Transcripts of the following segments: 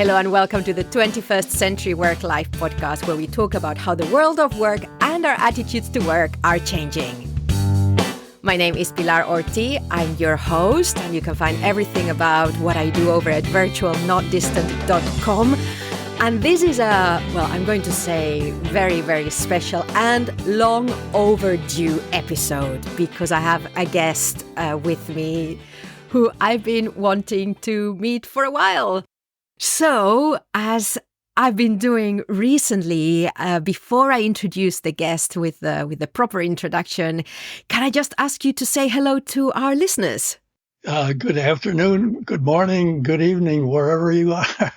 Hello and welcome to the 21st Century Work-Life podcast, where we talk about how the world of work and our attitudes to work are changing. My name is Pilar Orti. I'm your host, and you can find everything about what I do over at virtualnotdistant.com. And this is I'm going to say very, very special and long overdue episode, because I have a guest with me who I've been wanting to meet for a while. So, as I've been doing recently, before I introduce the guest with the proper introduction, can I just ask you to say hello to our listeners? Good afternoon, good morning, good evening, wherever you are.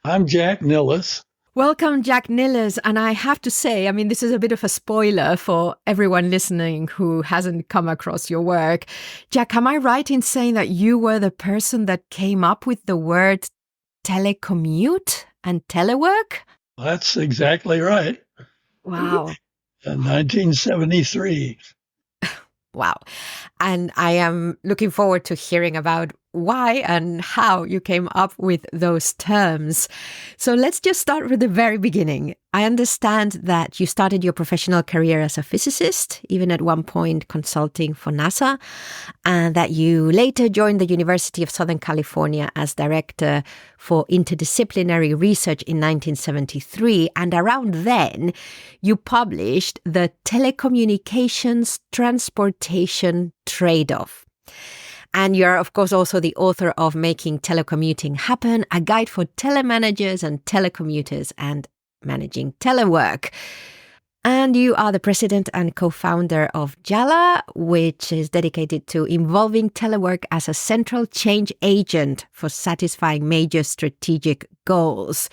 I'm Jack Nilles. Welcome, Jack Nilles. And I have to say, this is a bit of a spoiler for everyone listening who hasn't come across your work. Jack, am I right in saying that you were the person that came up with the word telecommute and telework? That's exactly right. Wow. In 1973. Wow. And I am looking forward to hearing about why and how you came up with those terms. So let's just start with the very beginning. I understand that you started your professional career as a physicist, even at one point consulting for NASA, and that you later joined the University of Southern California as director for interdisciplinary research in 1973. And around then, you published the Telecommunications Transportation Trade-off. And you're, of course, also the author of Making Telecommuting Happen, a guide for telemanagers and telecommuters and managing telework. And you are the president and co-founder of JALA, which is dedicated to involving telework as a central change agent for satisfying major strategic goals.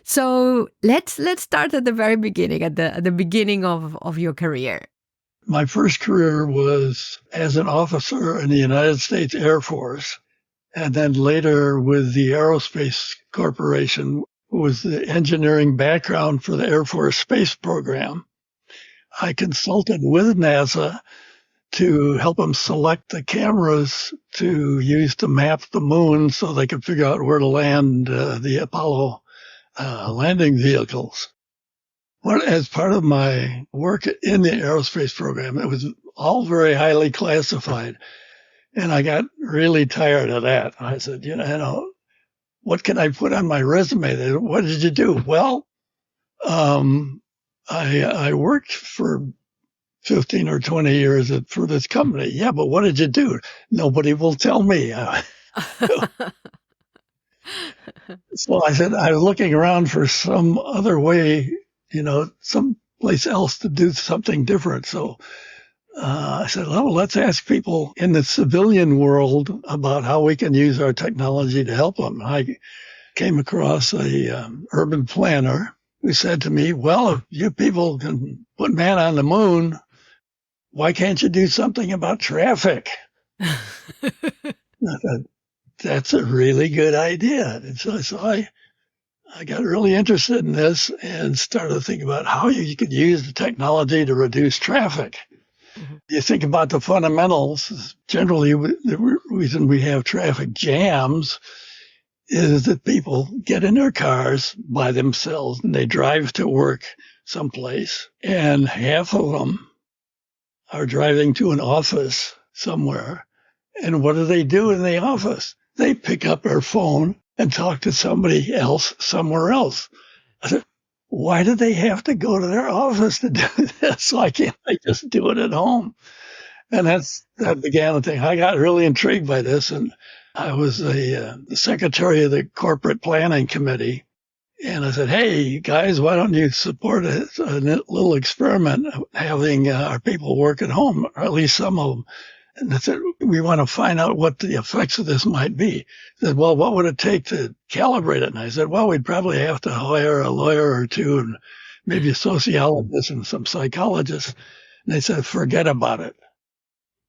So let's start at the very beginning, at the beginning of your career. My first career was as an officer in the United States Air Force, and then later with the Aerospace Corporation, was the engineering background for the Air Force space program. I consulted with NASA to help them select the cameras to use to map the moon so they could figure out where to land the Apollo landing vehicles. As part of my work in the aerospace program, it was all very highly classified. And I got really tired of that. I said, what can I put on my resume? They said, what did you do? Well, I worked for 15 or 20 years for this company. Yeah, but what did you do? Nobody will tell me. So I said, I was looking around for some other way, someplace else to do something different. So I said, well, let's ask people in the civilian world about how we can use our technology to help them. I came across a urban planner who said to me, well, if you people can put man on the moon, why can't you do something about traffic? I thought, that's a really good idea. And so I got really interested in this and started thinking about how you could use the technology to reduce traffic. Mm-hmm. You think about the fundamentals. Generally, the reason we have traffic jams is that people get in their cars by themselves and they drive to work someplace, and half of them are driving to an office somewhere. And what do they do in the office? They pick up their phone and talk to somebody else somewhere else. I said, why do they have to go to their office to do this? Why can't they just do it at home? And that began the thing. I got really intrigued by this, and I was the secretary of the corporate planning committee. And I said, hey, guys, why don't you support a little experiment of having our people work at home, or at least some of them? And I said, we want to find out what the effects of this might be. He said, well, what would it take to calibrate it? And I said, well, we'd probably have to hire a lawyer or two and maybe a sociologist and some psychologists. And they said, forget about it.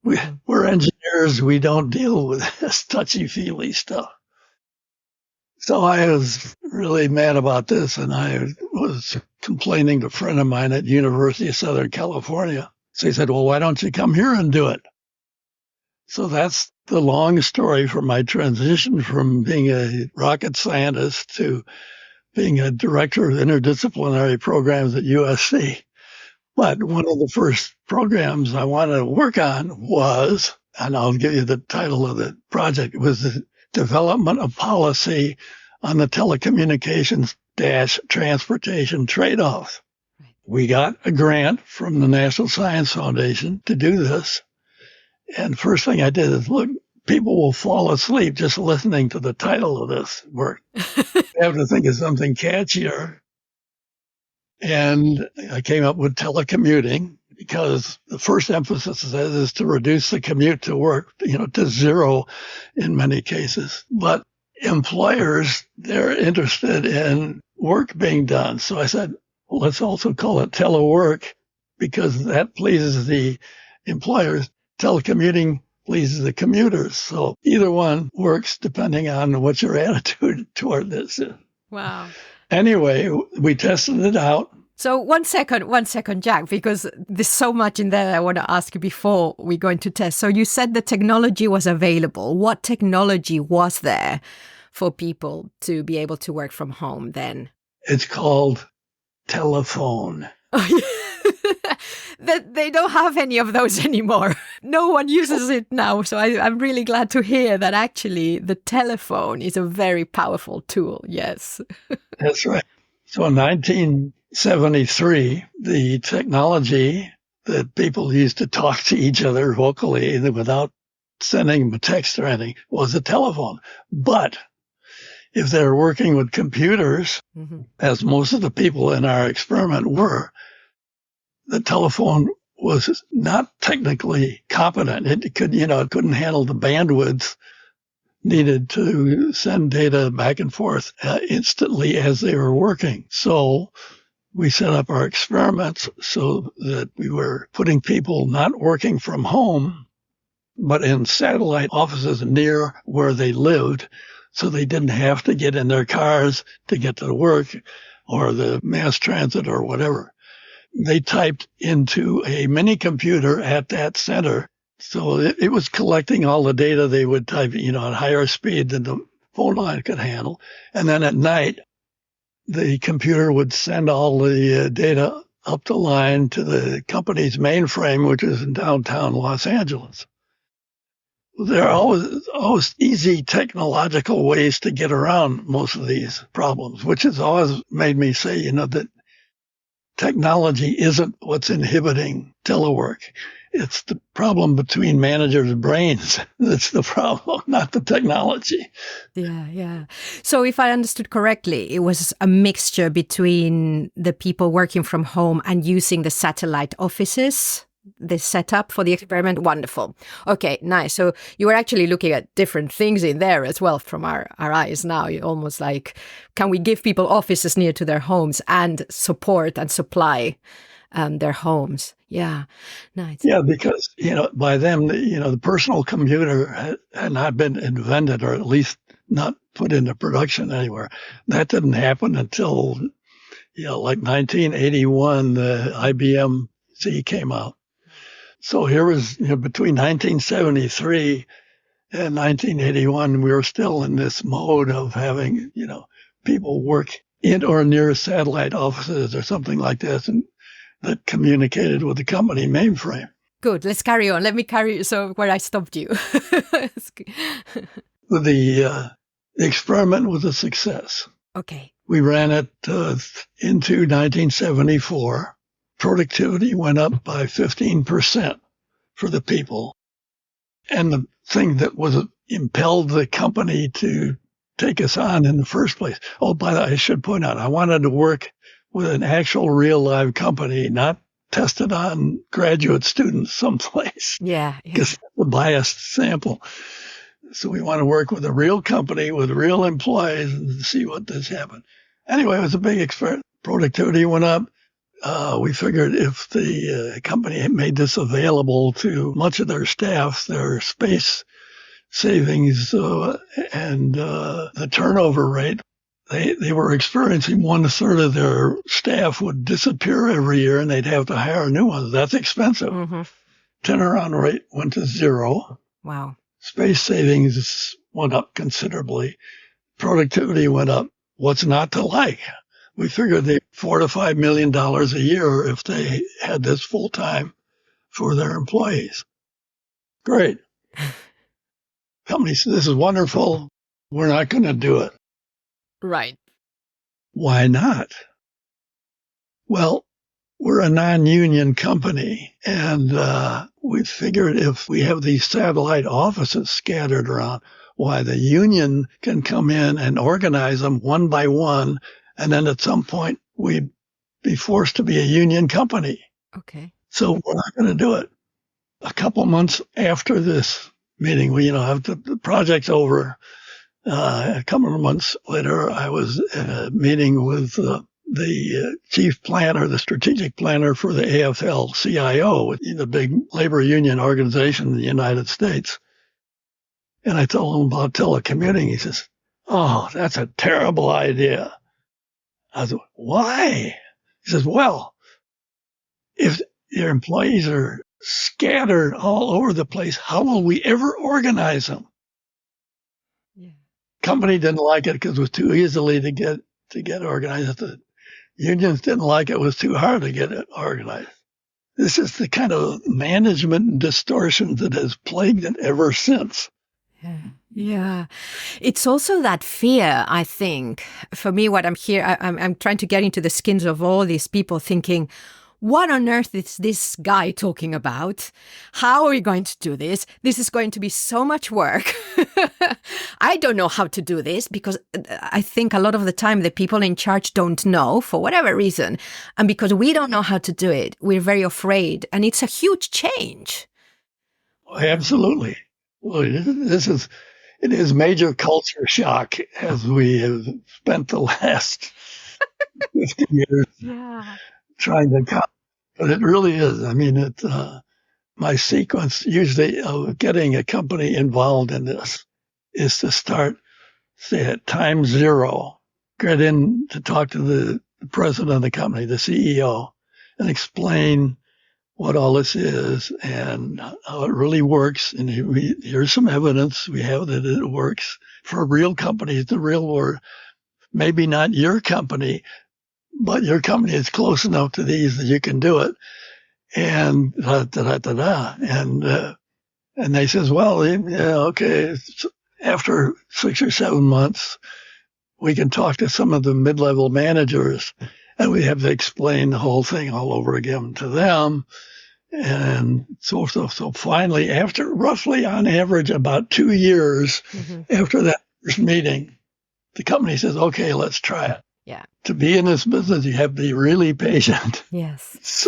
We're engineers. We don't deal with this touchy-feely stuff. So I was really mad about this, and I was complaining to a friend of mine at University of Southern California. So he said, well, why don't you come here and do it? So that's the long story for my transition from being a rocket scientist to being a director of interdisciplinary programs at USC. But one of the first programs I wanted to work on was, and I'll give you the title of the project, it was the development of policy on the telecommunications-transportation trade-off. We got a grant from the National Science Foundation to do this. And first thing I did is, look, people will fall asleep just listening to the title of this work. They have to think of something catchier. And I came up with telecommuting because the first emphasis is to reduce the commute to work, to zero in many cases. But employers, they're interested in work being done. So I said, well, let's also call it telework because that pleases the employers. Telecommuting pleases the commuters. So either one works depending on what your attitude toward this is. Wow. Anyway, we tested it out. So one second, Jack, because there's so much in there I want to ask you before we go into test. So you said the technology was available. What technology was there for people to be able to work from home then? It's called telephone. That they don't have any of those anymore. No one uses it now. So I'm really glad to hear that actually the telephone is a very powerful tool. Yes. That's right. So in 1973, the technology that people used to talk to each other vocally without sending a text or anything was a telephone. But if they're working with computers, as most of the people in our experiment were, the telephone was not technically competent. It couldn't handle the bandwidth needed to send data back and forth instantly as they were working. So we set up our experiments so that we were putting people not working from home, but in satellite offices near where they lived, so they didn't have to get in their cars to get to work or the mass transit or whatever. They typed into a mini computer at that center. So it was collecting all the data they would type, at higher speed than the phone line could handle. And then at night, the computer would send all the data up the line to the company's mainframe, which is in downtown Los Angeles. There are always easy technological ways to get around most of these problems, which has always made me say, that technology isn't what's inhibiting telework. It's the problem between managers' brains that's the problem, not the technology. Yeah. So if I understood correctly, it was a mixture between the people working from home and using the satellite offices, the setup for the experiment. Wonderful. Okay, nice. So you were actually looking at different things in there as well from our eyes now. You're almost like, can we give people offices near to their homes and support and supply their homes? Yeah, nice. Yeah, because, by then, the personal computer had not been invented, or at least not put into production anywhere. That didn't happen until, like 1981, the IBM C came out. So here was, between 1973 and 1981, we were still in this mode of having, people work in or near satellite offices or something like this, and that communicated with the company mainframe. Good. Let's carry on. Let me carry where I stopped you. The experiment was a success. Okay. We ran it into 1974. Productivity went up by 15% for the people. And the thing that impelled the company to take us on in the first place. Oh, by the way, I should point out, I wanted to work with an actual real live company, not tested on graduate students someplace. Yeah. Because it's a biased sample. So we want to work with a real company with real employees and see what this happened. Anyway, it was a big experiment. Productivity went up. We figured if the company made this available to much of their staff, their space savings and the turnover rate, they were experiencing 1/3 of their staff would disappear every year and they'd have to hire new ones. That's expensive. Turnaround rate went to 0. Wow. Space savings went up considerably. Productivity went up. What's not to like? We figured they $4 to $5 million a year if they had this full time for their employees. Great. Company said, this is wonderful. We're not going to do it. Right. Why not? Well, we're a non-union company, and we figured if we have these satellite offices scattered around, why the union can come in and organize them one by one, and then at some point we'd be forced to be a union company. Okay. So we're not going to do it. A couple months after this meeting, we, have the project's over. A couple of months later, I was in a meeting with the chief planner, the strategic planner for the AFL-CIO, the big labor union organization in the United States. And I told him about telecommuting. He says, "Oh, that's a terrible idea." I said, "Why?" He says, "Well, if your employees are scattered all over the place, how will we ever organize them?" Yeah. Company didn't like it because it was too easily to get organized. The unions didn't like it. It was too hard to get it organized. This is the kind of management distortion that has plagued it ever since. Yeah. It's also that fear, I think. For me, what I'm here, I'm trying to get into the skins of all these people thinking, what on earth is this guy talking about? How are we going to do this? This is going to be so much work. I don't know how to do this because I think a lot of the time the people in charge don't know for whatever reason. And because we don't know how to do it, we're very afraid. And it's a huge change. Absolutely. Well, it is major culture shock as we have spent the last 50 years trying to come. But it really is. I mean, my sequence usually of getting a company involved in this is to start, say, at time zero, get in to talk to the president of the company, the CEO, and explain what all this is and how it really works. And here's some evidence we have that it works for real companies, the real world. Maybe not your company, but your company is close enough to these that you can do it. And and they says, well, yeah, okay. After 6 or 7 months, we can talk to some of the mid-level managers, and we have to explain the whole thing all over again to them. And so finally, after roughly on average about 2 years after that first meeting, the company says, okay, let's try it. Yeah. To be in this business, you have to be really patient. Yes.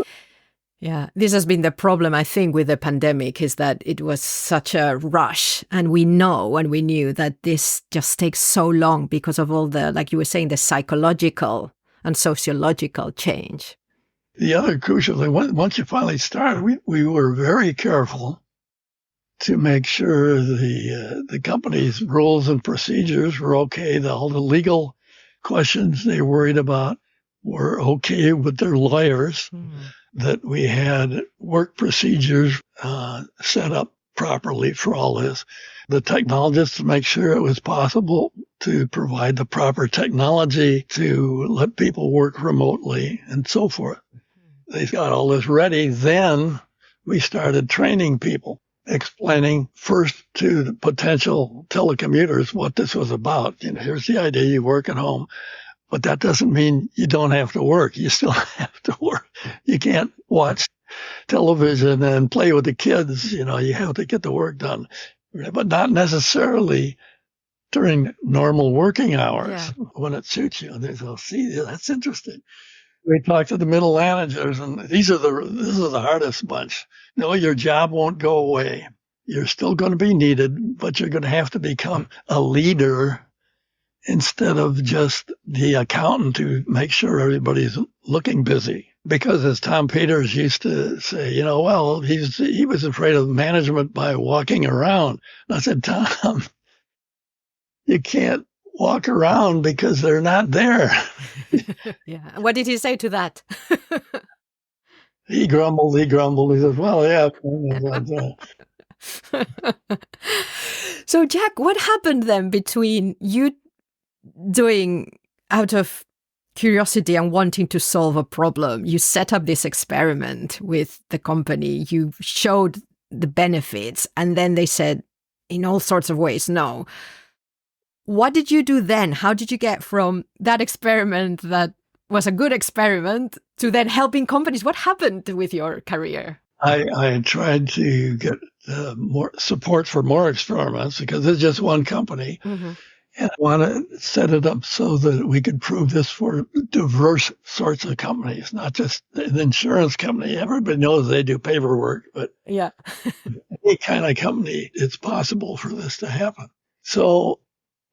Yeah, this has been the problem, I think, with the pandemic, is that it was such a rush. And we know and we knew that this just takes so long because of all the, like you were saying, the psychological and sociological change. The other crucial thing, once you finally started, we were very careful to make sure the company's rules and procedures were okay. All the legal questions they worried about were okay with their lawyers. That we had work procedures set up properly for all this. The technologists to make sure it was possible to provide the proper technology to let people work remotely and so forth. They got all this ready. Then we started training people, explaining first to the potential telecommuters what this was about. Here's the idea, you work at home. But that doesn't mean you don't have to work. You still have to work. You can't watch television and play with the kids. You have to get the work done. But not necessarily during normal working hours when it suits you. And they go, see, that's interesting. We talk to the middle managers, and this is the hardest bunch. No, your job won't go away. You're still going to be needed, but you're going to have to become a leader instead of just the accountant to make sure everybody's looking busy. Because as Tom Peters used to say, well, he was afraid of management by walking around. And I said, Tom, you can't walk around because they're not there. Yeah. What did he say to that? He grumbled. He said, well, yeah. So, Jack, what happened then between you doing out of curiosity and wanting to solve a problem? You set up this experiment with the company, you showed the benefits, and then they said in all sorts of ways, no. What did you do then? How did you get from that experiment that was a good experiment to then helping companies? What happened with your career? I tried to get more support for more experiments because it's just one company. Mm-hmm. And I want to set it up so that we could prove this for diverse sorts of companies, not just the insurance company. Everybody knows they do paperwork, but yeah, any kind of company, it's possible for this to happen. So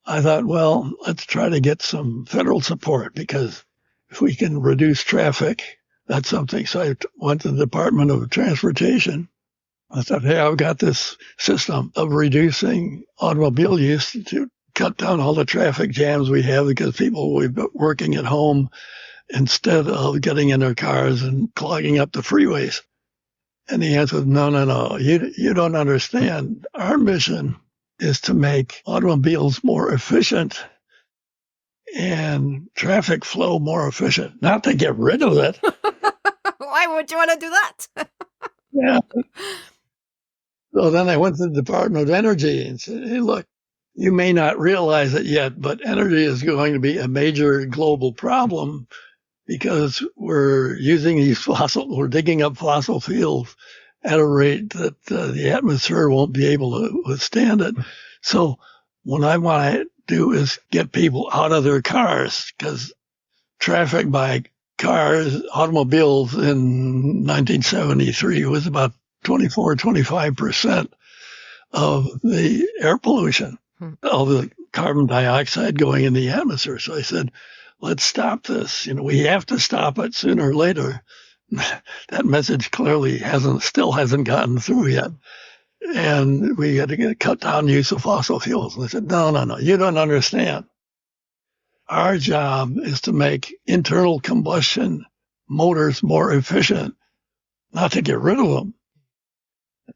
I thought, well, let's try to get some federal support because if we can reduce traffic, that's something. So I went to the Department of Transportation. I thought, hey, I've got this system of reducing automobile use to cut down all the traffic jams we have because people will be working at home instead of getting in their cars and clogging up the freeways. And the answer was, no, you don't understand. Our mission is to make automobiles more efficient and traffic flow more efficient, not to get rid of it. Why would you want to do that? Yeah. So then I went to the Department of Energy and said, hey, look, you may not realize it yet, but energy is going to be a major global problem because we're using we're digging up fossil fuels at a rate that the atmosphere won't be able to withstand it. So what I want to do is get people out of their cars because traffic by cars, automobiles in 1973 was about 25% of the air pollution, of the carbon dioxide going in the atmosphere. So I said, let's stop this. We have to stop it sooner or later. That message clearly still hasn't gotten through yet. And we had to cut down use of fossil fuels. And I said, no, you don't understand. Our job is to make internal combustion motors more efficient, not to get rid of them.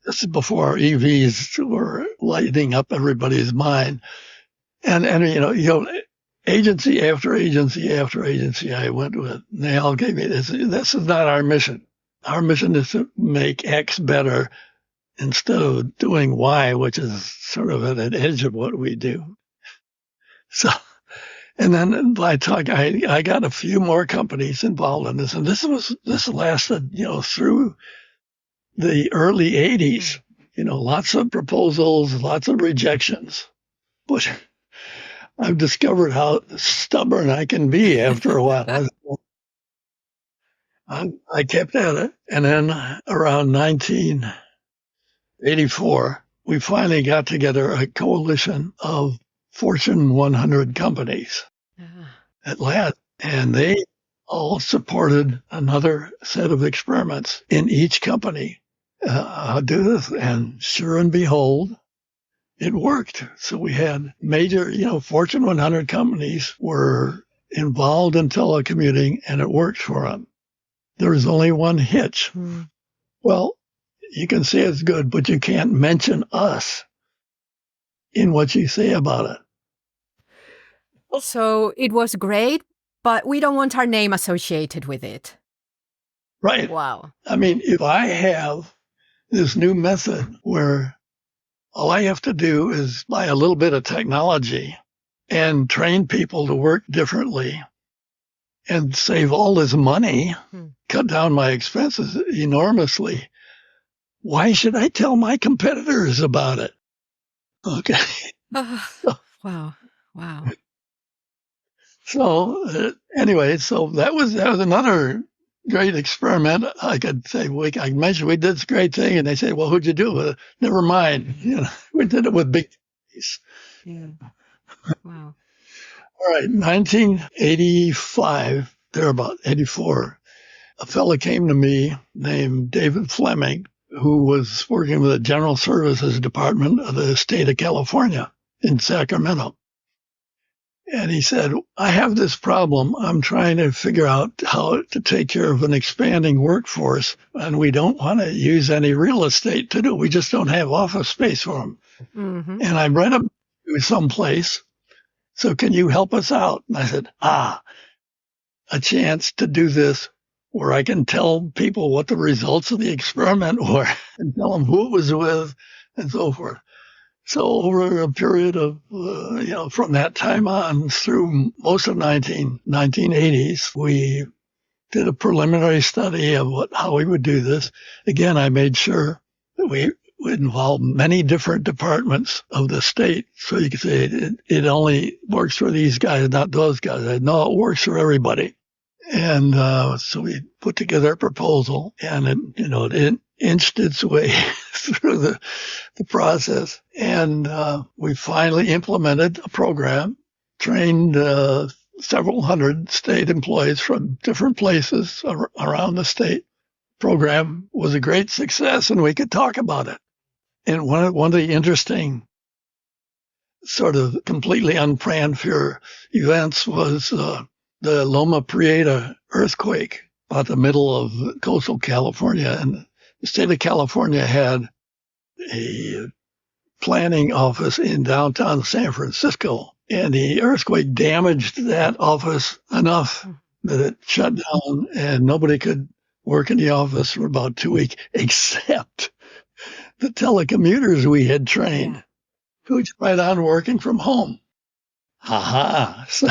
This is before EVs were lighting up everybody's mind. And agency after agency after agency I went with, they all gave me this. This is not our mission. Our mission is to make X better instead of doing Y, which is sort of at an edge of what we do. So, and then I got a few more companies involved in this, and this lasted, through the early 80s. Lots of proposals, lots of rejections, but I've discovered how stubborn I can be after a while. I kept at it. And then around 1984, we finally got together a coalition of Fortune 100 companies at last. And they all supported another set of experiments in each company. I'll do this. And sure and behold, it worked. So we had major, Fortune 100 companies were involved in telecommuting, and it worked for them. There was only one hitch. Well, you can say it's good, but you can't mention us in what you say about it. So it was great, but we don't want our name associated with it. Right. Wow. I mean, if I have this new method where all I have to do is buy a little bit of technology and train people to work differently and save all this money, cut down my expenses enormously, why should I tell my competitors about it? Okay. Wow. So anyway, so that was another great experiment. I could say, I mentioned we did this great thing, and they say, well, who'd you do it with? Never mind. We did it with big companies. Yeah. Wow. All right, 1985, thereabout, 84, a fellow came to me named David Fleming, who was working with the General Services Department of the state of California in Sacramento. And he said, I have this problem. I'm trying to figure out how to take care of an expanding workforce, and we don't want to use any real estate to do it. We just don't have office space for them. Mm-hmm. And I read them to someplace. So can you help us out? And I said, a chance to do this where I can tell people what the results of the experiment were and tell them who it was with and so forth. So over a period of, from that time on through most of 1980s, we did a preliminary study of how we would do this. Again, I made sure that we would involve many different departments of the state. So you could say it only works for these guys, not those guys. I know it works for everybody. And so we put together a proposal, and it inched its way through the process. And we finally implemented a program, trained several hundred state employees from different places around the state. Program was a great success, and we could talk about it. And one of the interesting sort of completely unplanned for events was the Loma Prieta earthquake about the middle of coastal California. And the state of California had a planning office in downtown San Francisco. And the earthquake damaged that office enough that it shut down and nobody could work in the office for about 2 weeks, except the telecommuters we had trained, who were right on working from home. So,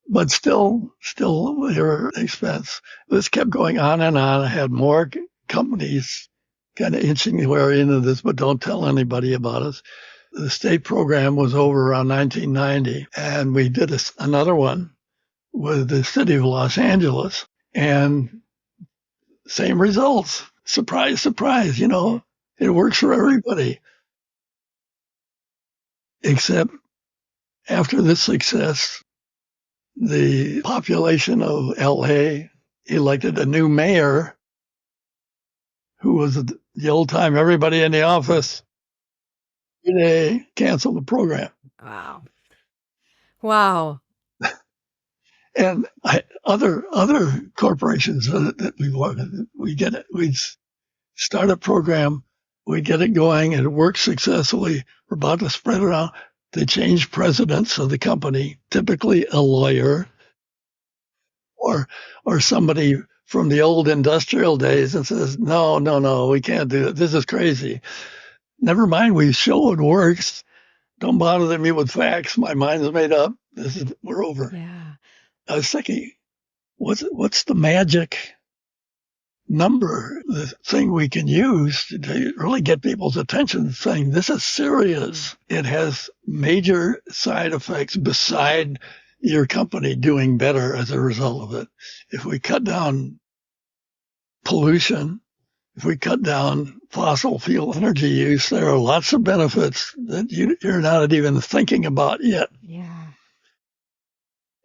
but still they were expense. This kept going on and on. I had more companies kind of inching their way into this, but don't tell anybody about us. The state program was over around 1990, and we did another one with the city of Los Angeles, and same results. Surprise, surprise, it works for everybody. Except after this success, the population of LA elected a new mayor who was the old time everybody in the office. They canceled the program. Wow. And other corporations that we work with, we'd start a program, we get it going, and it works successfully. We're about to spread it around. They change presidents of the company, typically a lawyer or somebody from the old industrial days, and says, no, we can't do it. This is crazy. Never mind, we show it works. Don't bother me with facts. My mind's made up. We're over. Yeah. I was thinking, what's the magic number, the thing we can use to really get people's attention, saying this is serious. It has major side effects beside your company doing better as a result of it. If we cut down pollution, if we cut down fossil fuel energy use, there are lots of benefits that you're not even thinking about yet. Yeah.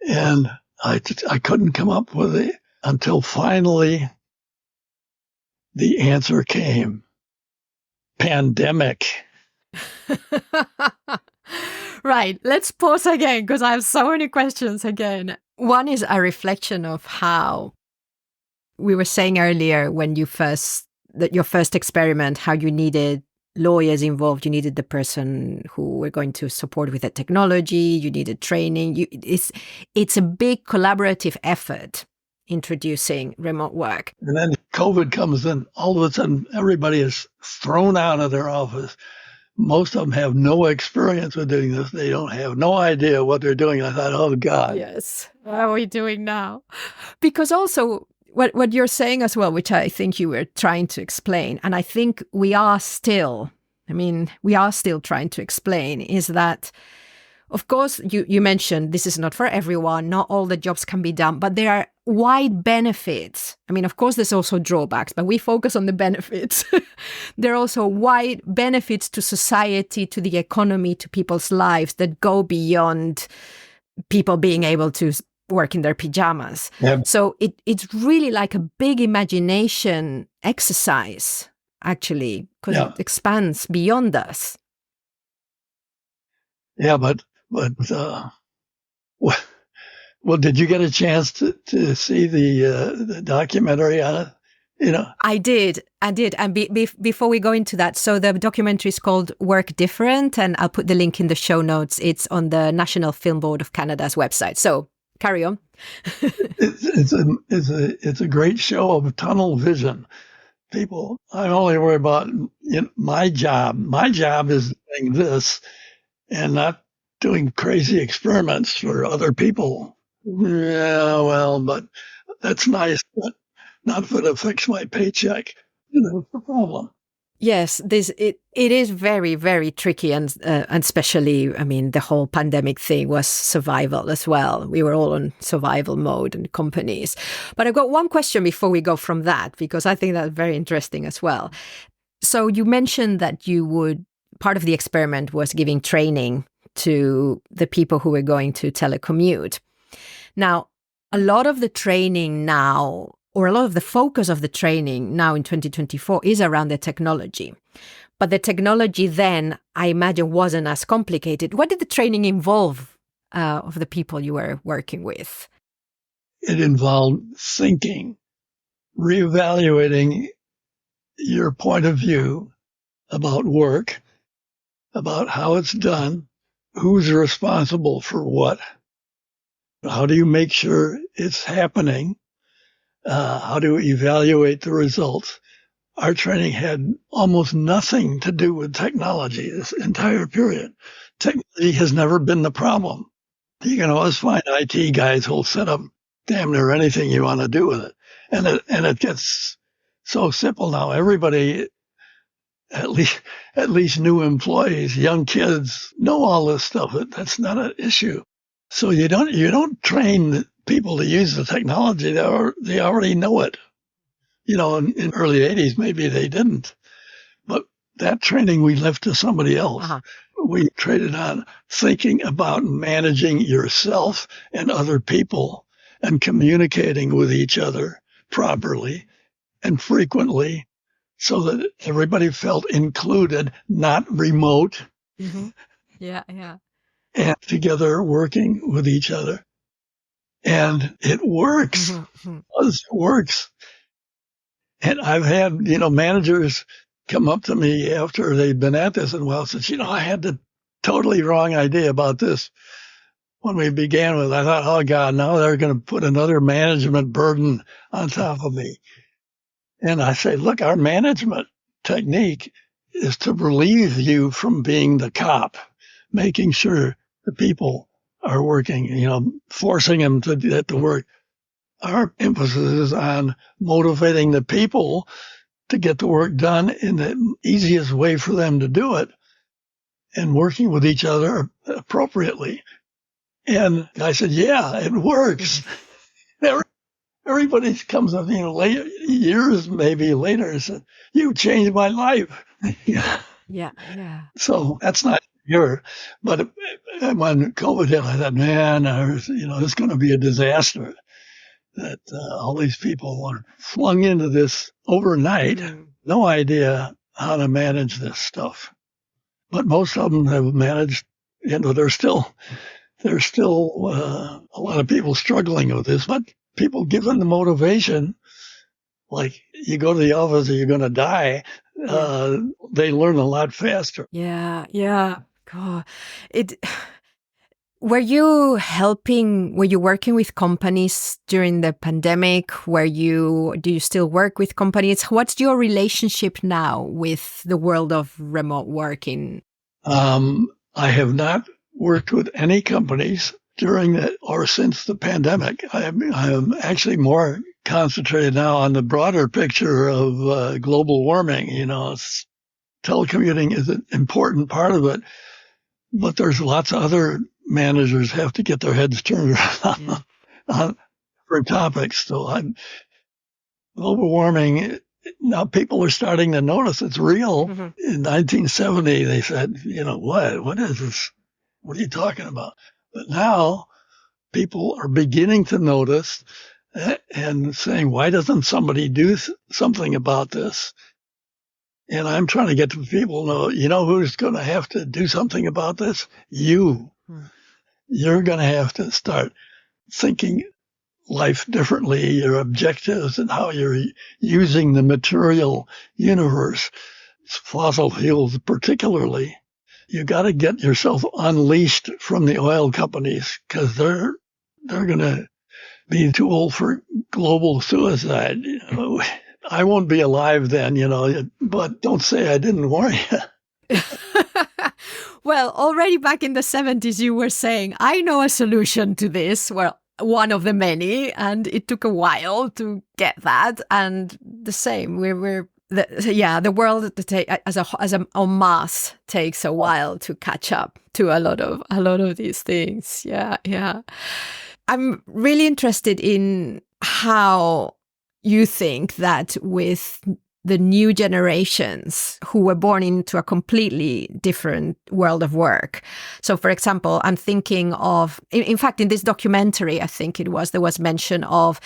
And I couldn't come up with it until finally the answer came. Pandemic. Right. Let's pause again because I have so many questions again. One is a reflection of how we were saying earlier when your first experiment, how you needed lawyers involved, you needed the person who were going to support with the technology, you needed training. It's a big collaborative effort introducing remote work. And then COVID comes in, all of a sudden everybody is thrown out of their office. Most of them have no experience with doing this. They don't have no idea what they're doing. I thought, oh God. Yes. What are we doing now? Because also what you're saying as well, which I think you were trying to explain, and I think we are still trying to explain, is that, of course, you mentioned this is not for everyone. Not all the jobs can be done, but there are wide benefits. I mean, of course, there's also drawbacks, but we focus on the benefits. There are also wide benefits to society, to the economy, to people's lives that go beyond people being able to work in their pajamas. Yep. So it's really like a big imagination exercise, actually, because it expands beyond us. Yeah, but well, did you get a chance to see the documentary on it? I did. And before we go into that, so the documentary is called Work Different, and I'll put the link in the show notes. It's on the National Film Board of Canada's website. So carry on. It's a great show of tunnel vision. People, I'm only worried about my job. My job is doing this and not doing crazy experiments for other people. Yeah, well, but that's nice, but not if it affects my paycheck. That's the problem. Yes, it is very, very tricky, and especially, I mean, the whole pandemic thing was survival as well. We were all on survival mode in companies. But I've got one question before we go from that, because I think that's very interesting as well. So you mentioned that part of the experiment was giving training to the people who were going to telecommute. Now, a lot of the training now, or a lot of the focus of the training now in 2024 is around the technology. But the technology then, I imagine, wasn't as complicated. What did the training involve of the people you were working with? It involved thinking, reevaluating your point of view about work, about how it's done, who's responsible for what, how do you make sure it's happening, how to evaluate the results. Our training had almost nothing to do with technology this entire period. Technology has never been the problem. You can always find IT guys who'll set up damn near anything you want to do with it. And it gets so simple now. Everybody, at least new employees, young kids, know all this stuff. That's not an issue. So you don't train people to use the technology. They already know it. In early 80s, maybe they didn't. But that training we left to somebody else. Uh-huh. We traded on thinking about managing yourself and other people and communicating with each other properly and frequently so that everybody felt included, not remote. Mm-hmm. Yeah. And together working with each other. And it works. Mm-hmm. It works. And I've had, managers come up to me after they'd been at this and said, I had the totally wrong idea about this when we began with. I thought, oh God, now they're going to put another management burden on top of me. And I say, look, our management technique is to relieve you from being the cop, making sure the people are working, forcing them to get to work. Our emphasis is on motivating the people to get the work done in the easiest way for them to do it and working with each other appropriately. And I said, yeah, it works. Everybody comes up, later, years maybe later and said, you changed my life. Yeah. So that's not here. But when COVID hit, I thought, man, it's going to be a disaster. That all these people were flung into this overnight, no idea how to manage this stuff. But most of them have managed, there's still a lot of people struggling with this, but people given the motivation, like you go to the office or you're going to die, they learn a lot faster. Yeah. God, Were you working with companies during the pandemic? Do you still work with companies? What's your relationship now with the world of remote working? I have not worked with any companies during or since the pandemic. I am actually more concentrated now on the broader picture of global warming. Telecommuting is an important part of it, but there's lots of other managers have to get their heads turned around on different topics. So global warming, now people are starting to notice it's real. Mm-hmm. In 1970, they said, what is this? What are you talking about? But now people are beginning to notice and saying, why doesn't somebody do something about this? And I'm trying to get the people to know, who's going to have to do something about this? You. You're going to have to start thinking life differently, your objectives and how you're using the material universe, fossil fuels particularly. You got to get yourself unleashed from the oil companies because they're going to be too old for global suicide. I won't be alive then, but don't say I didn't warn you. Well, already back in the 70s, you were saying, I know a solution to this. Well, one of the many, and it took a while to get that. And the same, the world as a en masse takes a while to catch up to a lot of these things. Yeah. I'm really interested in how you think that with the new generations who were born into a completely different world of work. So, for example, I'm thinking of, in fact, in this documentary, I think there was mention of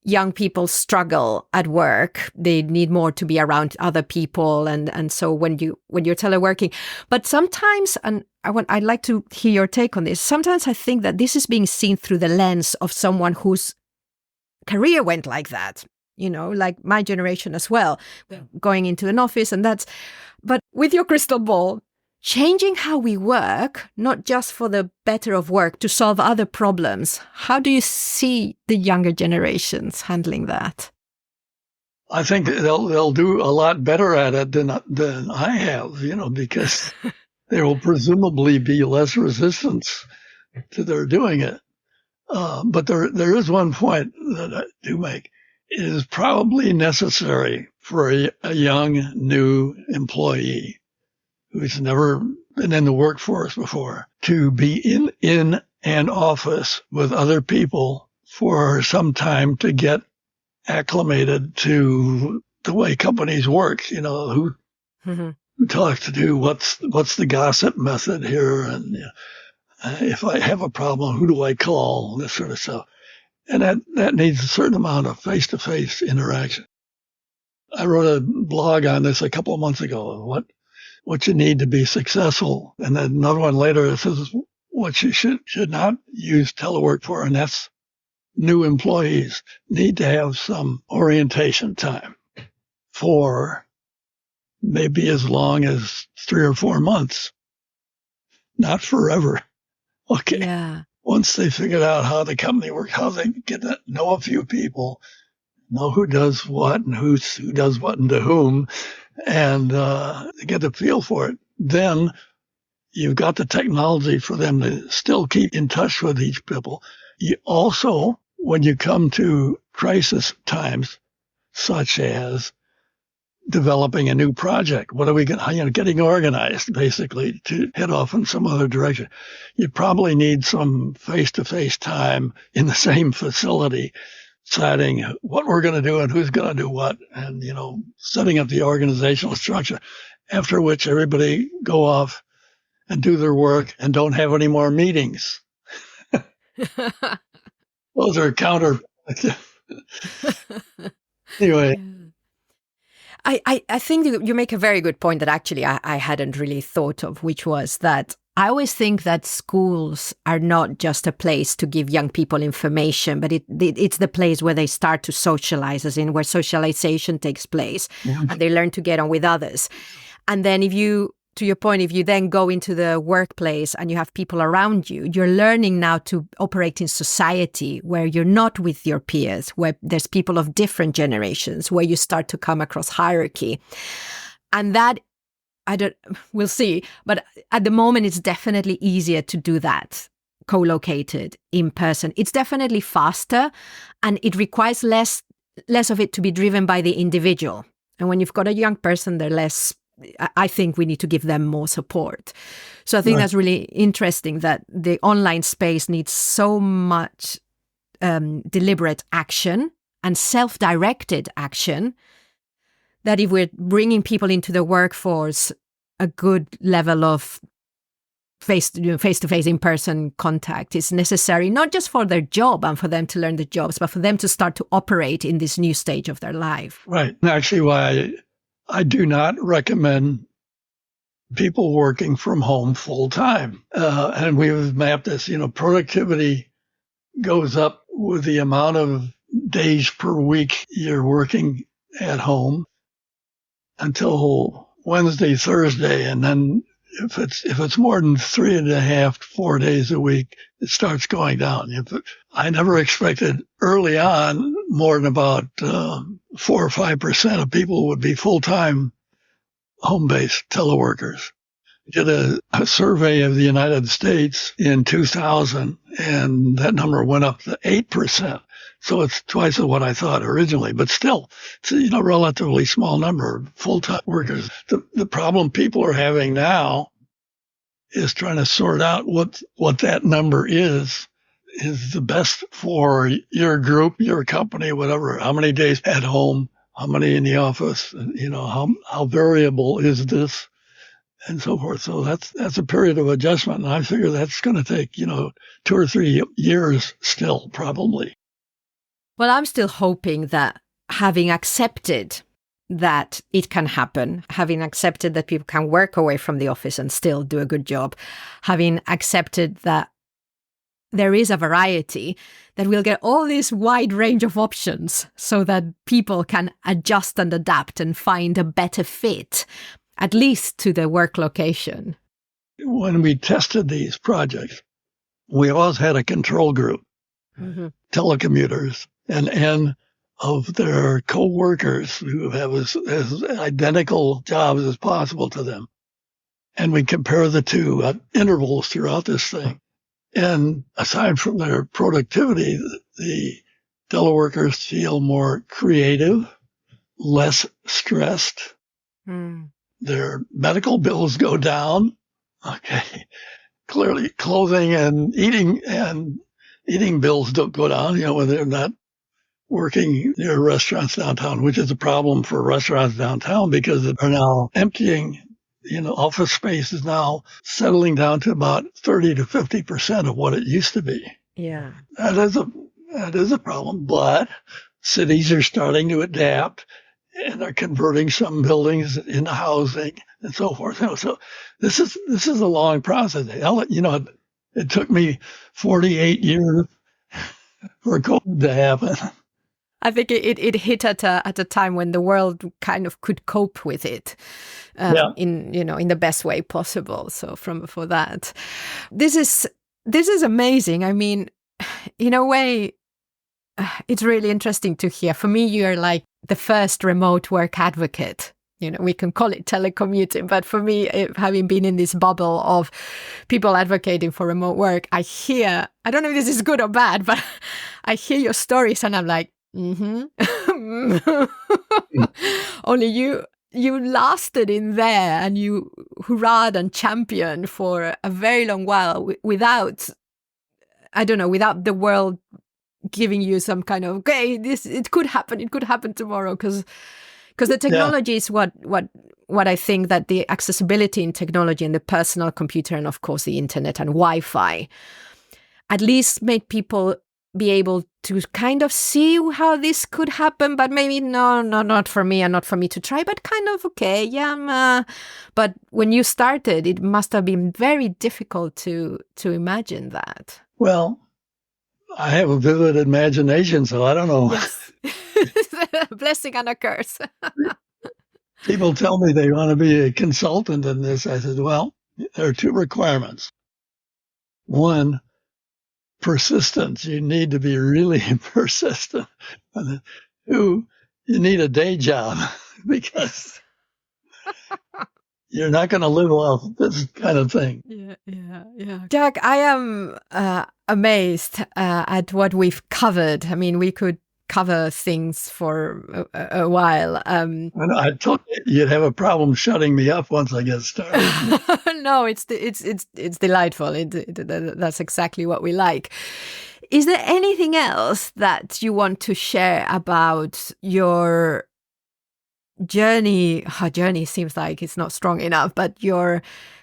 young people struggle at work. They need more to be around other people. And so when you're teleworking, but sometimes, and I'd like to hear your take on this. Sometimes I think that this is being seen through the lens of someone whose career went like that. Like my generation as well, going into an office but with your crystal ball, changing how we work, not just for the better of work, to solve other problems. How do you see the younger generations handling that? I think they'll do a lot better at it than I have, because there will presumably be less resistance to their doing it. But there is one point that I do make. It is probably necessary for a young, new employee who's never been in the workforce before to be in an office with other people for some time to get acclimated to the way companies work, who talks to do what's the gossip method here, and if I have a problem, who do I call, this sort of stuff. And that needs a certain amount of face-to-face interaction. I wrote a blog on this a couple of months ago, what you need to be successful. And then another one later that says what you should not use telework for, and that's new employees need to have some orientation time for maybe as long as 3 or 4 months, not forever. Okay. Yeah. Once they figured out how the company works, how they get to know a few people, know who does what and who does what and to whom, and get a feel for it, then you've got the technology for them to still keep in touch with each people. You also, when you come to crisis times, such as developing a new project, what are we going getting organized, basically, to head off in some other direction. You probably need some face-to-face time in the same facility, deciding what we're going to do and who's going to do what, and, setting up the organizational structure, after which everybody go off and do their work and don't have any more meetings. Those are counterproductive. Anyway. I think you make a very good point that actually I hadn't really thought of, which was that I always think that schools are not just a place to give young people information, but it's the place where they start to socialize, as in where socialization takes place, and they learn to get on with others. And then to your point, if you then go into the workplace and you have people around you, you're learning now to operate in society where you're not with your peers, where there's people of different generations, where you start to come across hierarchy. And that, we'll see. But at the moment, it's definitely easier to do that co-located in person. It's definitely faster, and it requires less of it to be driven by the individual. And when you've got a young person, they're less, I think we need to give them more support. So I think that's really interesting that the online space needs so much deliberate action and self-directed action that if we're bringing people into the workforce, a good level of face-to-face, in-person contact is necessary, not just for their job and for them to learn the jobs, but for them to start to operate in this new stage of their life. Right. Actually, why I do not recommend people working from home full time. And we've mapped this, productivity goes up with the amount of days per week you're working at home until Wednesday, Thursday, and then if it's more than 3.5, 4 days a week, it starts going down. I never expected early on more than about 4 or 5% of people would be full-time home-based teleworkers. Did a survey of the United States in 2000, and that number went up to 8%. So it's twice of what I thought originally, but still, it's a relatively small number of full-time workers. The problem people are having now is trying to sort out what that number is the best for your group, your company, whatever. How many days at home? How many in the office? How variable is this? And so forth. So that's a period of adjustment. And I figure that's going to take, 2 or 3 years still, probably. Well, I'm still hoping that having accepted that it can happen, having accepted that people can work away from the office and still do a good job, having accepted that there is a variety, that we'll get all this wide range of options so that people can adjust and adapt and find a better fit, at least to the work location. When we tested these projects, we always had a control group, telecommuters, and of their co-workers who have as identical jobs as possible to them. And we compare the two at intervals throughout this thing. And aside from their productivity, the teleworkers feel more creative, less stressed. Their medical bills go down. Okay. Clearly clothing and eating bills don't go down, when they're not working near restaurants downtown, which is a problem for restaurants downtown because they're now emptying. Office space is now settling down to about 30 to 50% of what it used to be. Yeah. That is a problem, but cities are starting to adapt and are converting some buildings into housing and so forth. So this is a long process. It took me 48 years for COVID to happen. I think it hit at a time when the world kind of could cope with it in the best way possible. So for that, this is amazing. I mean, in a way, it's really interesting to hear. For me, you're like the first remote work advocate. We can call it telecommuting, but for me, having been in this bubble of people advocating for remote work, I don't know if this is good or bad, but I hear your stories and I'm like, only you lasted in there and you hurrahed and championed for a very long while without the world giving you some kind of, okay, it could happen tomorrow, because the technology is what I think that the accessibility in technology and the personal computer and of course the internet and Wi-Fi at least made people be able to kind of see how this could happen, but maybe no, not for me and not for me to try, but kind of, okay, but when you started, it must have been very difficult to imagine that. Well, I have a vivid imagination, so I don't know. Yes. A blessing and a curse. People tell me they want to be a consultant in this. I said, well, there are 2 requirements. One, persistence. You need to be really persistent. And 2, you need a day job because you're not going to live off this kind of thing. Yeah. Jack, I am amazed at what we've covered. I mean, we could cover things for a while. I told you you'd have a problem shutting me up once I get started. No, it's delightful. That's exactly what we like. Is there anything else that you want to share about your journey? Journey seems like it's not strong enough, but your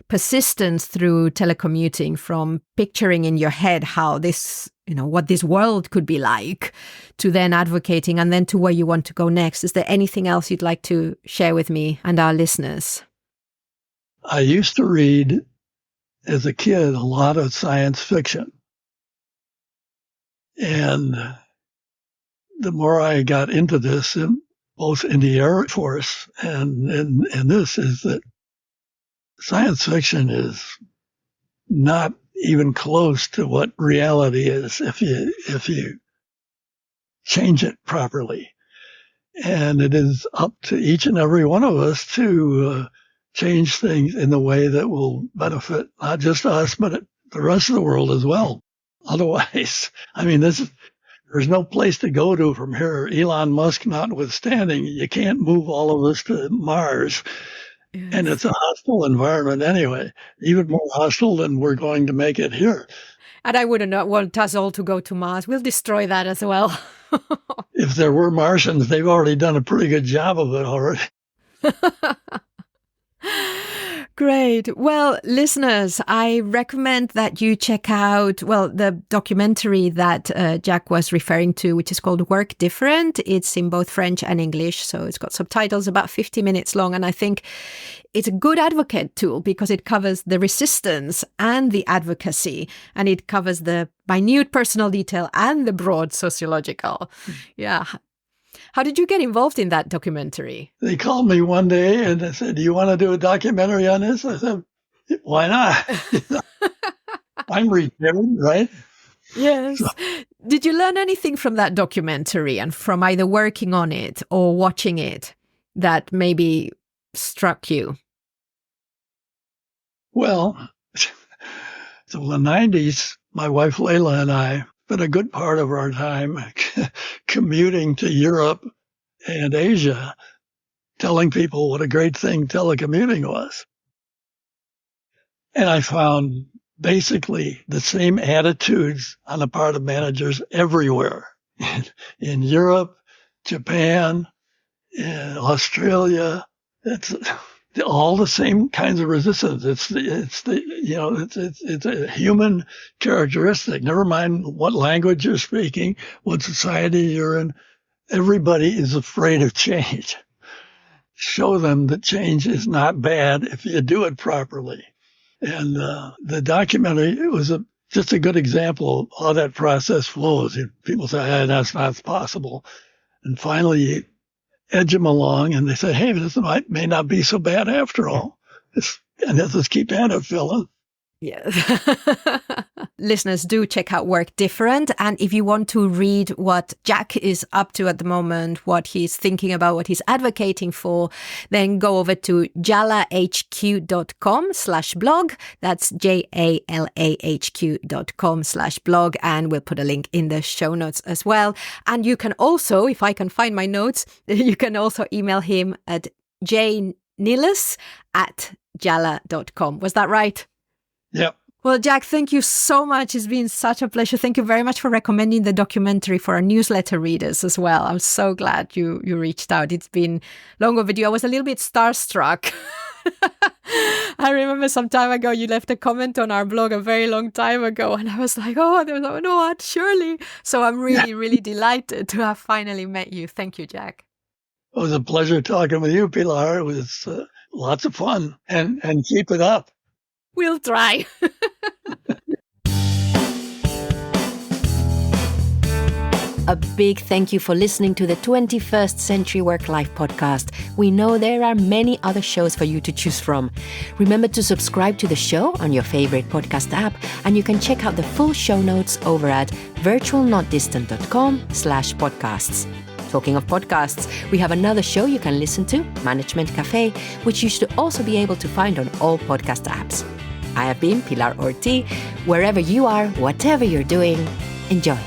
persistence through telecommuting, from picturing in your head how this, what this world could be like, to then advocating, and then to where you want to go next. Is there anything else you'd like to share with me and our listeners? I used to read as a kid a lot of science fiction. And the more I got into this, both in the Air Force and this, is that science fiction is not even close to what reality is if you change it properly. And it is up to each and every one of us to change things in the way that will benefit not just us, but the rest of the world as well. Otherwise, I mean, there's no place to go to from here. Elon Musk notwithstanding, you can't move all of us to Mars. Yes. And it's a hostile environment anyway, even more hostile than we're going to make it here. And I wouldn't want us all to go to Mars. We'll destroy that as well. If there were Martians, they've already done a pretty good job of it already. Great. Well, listeners, I recommend that you check out, the documentary that Jack was referring to, which is called Work Different. It's in both French and English, so it's got subtitles about 50 minutes long. And I think it's a good advocate tool because it covers the resistance and the advocacy, and it covers the minute personal detail and the broad sociological. Yeah. How did you get involved in that documentary? They called me one day and they said, "Do you want to do a documentary on this?" I said, "Why not?" I'm retired, right? Yes. So. Did you learn anything from that documentary and from either working on it or watching it that maybe struck you? Well, so in the 90s, my wife Layla and I spent a good part of our time commuting to Europe and Asia, telling people what a great thing telecommuting was. And I found basically the same attitudes on the part of managers everywhere, in Europe, Japan, in Australia. It's all the same kinds of resistance. It's a human characteristic. Never mind what language you're speaking, what society you're in. Everybody is afraid of change. Show them that change is not bad if you do it properly. And the documentary, it was just a good example of how that process flows. People say, that's not possible. And finally, you edge them along and they say, hey, this may not be so bad after all. And let's keep at it, fella. Yes. Listeners, do check out Work Different. And if you want to read what Jack is up to at the moment, what he's thinking about, what he's advocating for, then go over to jalahq.com/blog. That's JALAHQ.com/blog. And we'll put a link in the show notes as well. And you can also, if I can find my notes, you can also email him at jnilles@jalah.com. Was that right? Yep. Well, Jack, thank you so much. It's been such a pleasure. Thank you very much for recommending the documentary for our newsletter readers as well. I'm so glad you reached out. It's been long overdue. I was a little bit starstruck. I remember some time ago you left a comment on our blog a very long time ago, and I was like, no, what? Surely. So I'm really, really delighted to have finally met you. Thank you, Jack. It was a pleasure talking with you, Pilar. It was lots of fun, and keep it up. We'll try. A big thank you for listening to the 21st Century Work Life podcast. We know there are many other shows for you to choose from. Remember to subscribe to the show on your favorite podcast app, and you can check out the full show notes over at virtualnotdistant.com/podcasts. Talking of podcasts, we have another show you can listen to, Management Cafe, which you should also be able to find on all podcast apps. I have been Pilar Orti. Wherever you are, whatever you're doing, enjoy.